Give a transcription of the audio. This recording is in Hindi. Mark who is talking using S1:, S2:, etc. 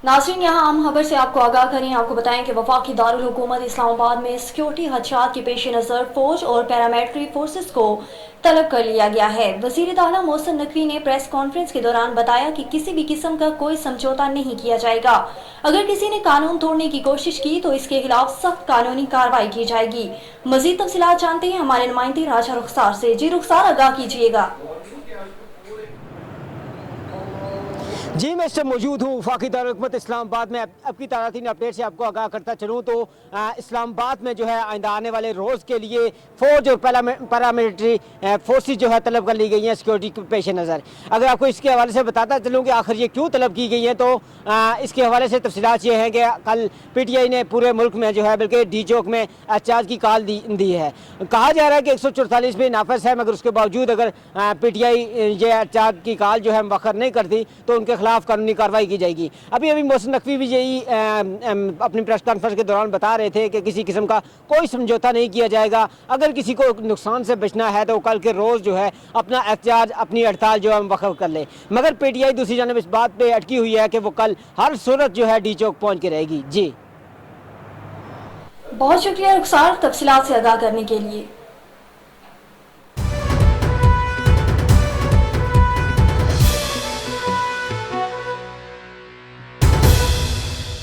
S1: नाज़रीन, यहाँ आम खबर से आपको आगाह करें। आपको बताएं कि वफाकी दारुल हुकूमत इस्लामाबाद में सिक्योरिटी खदशात के पेश नज़र फौज और पैरामिलिट्री फोर्सेस को तलब कर लिया गया है। वज़ीर आला मोहसिन नकवी ने प्रेस कॉन्फ्रेंस के दौरान बताया कि किसी भी किस्म का कोई समझौता नहीं किया जाएगा। अगर किसी ने कानून तोड़ने की कोशिश की तो इसके खिलाफ सख्त कानूनी कार्रवाई की जाएगी। मजीद तफसीलात जानते हैं हमारे नुमाइंदे राजा रुखसार से। जी रुखसार, आगाह कीजिएगा।
S2: जी, मैं इस समय मौजूद हूँ वफाकी दारुल-हुकूमत इस्लामाबाद में। अब की ताज़ा अपडेट से आपको आगाह करता चलूँ तो इस्लामाबाद में जो है आइंदा आने वाले रोज़ के लिए फ़ौज और पैरामिलिट्री फोर्सेस जो है तलब कर ली गई हैं सिक्योरिटी के पेश नज़र। अगर आपको इसके हवाले से बताता चलूँ कि आखिर ये क्यों तलब की गई है तो इसके हवाले से तफसीलात ये हैं कि कल PTI ने पूरे मुल्क में जो है बल्कि डी चौक में एहतजाज की कॉल दी है। कहा जा रहा है कि 144 भी नाफिज है, मगर उसके बावजूद अगर PTI ये एहतजाज की कॉल जो है मुअख्खर नहीं करती तो उनके खिलाफ कानूनी कार्रवाई की जाएगी। अभी मोहसिन नकवी भी यही अपनी प्रेस कॉन्फ्रेंस के दौरान बता रहे थे कि किसी किस्म का कोई समझौता नहीं किया जाएगा। अगर किसी को नुकसान से बचना है तो कल के रोज़ जो है अपना एहतजाज, अपनी हड़ताल जो है वक़्फ़ कर ले। मगर PTI दूसरी जानब इस बात पर अटकी हुई है कि वो कल हर सूरत जो है डी चौक पहुँच के रहेगी। जी,
S1: बहुत शुक्रिया रुखसार, तफसीलात से आगाह करने के लिए।